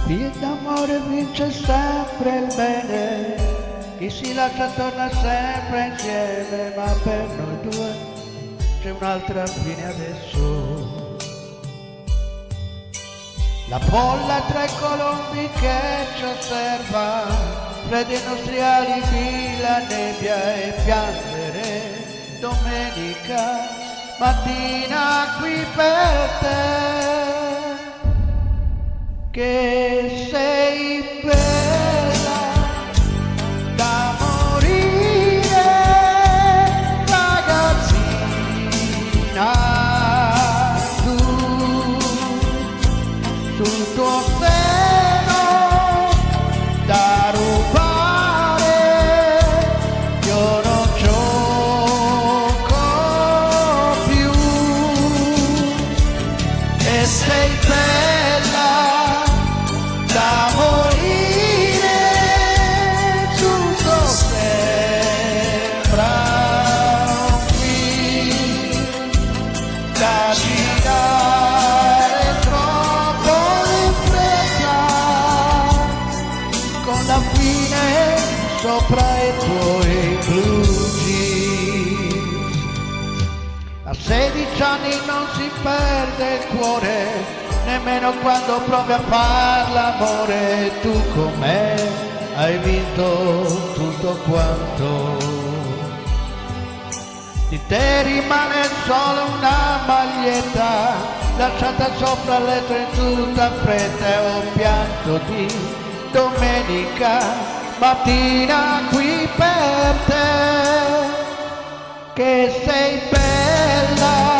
Nel d'amore vince sempre il bene, chi si lascia torna sempre insieme, ma per noi due c'è un'altra fine adesso. La folla tra i colombi che ci osserva, freddi industriali, fila nebbia e piangere. Domenica mattina qui per te, che sei bella da morire, ragazzina, tu sul tuo seno da rubare, io non gioco più, e sei bella da morire, tutto sembra un film da girare troppo in fretta, con la fine sopra i tuoi blue jeans. A 16 anni non si perde il cuore, nemmeno quando provi a far l'amore. Tu con me hai vinto tutto quanto, di te rimane solo una maglietta lasciata sopra il letto in tutta fretta, e ho pianto di domenica mattina qui per te, che sei bella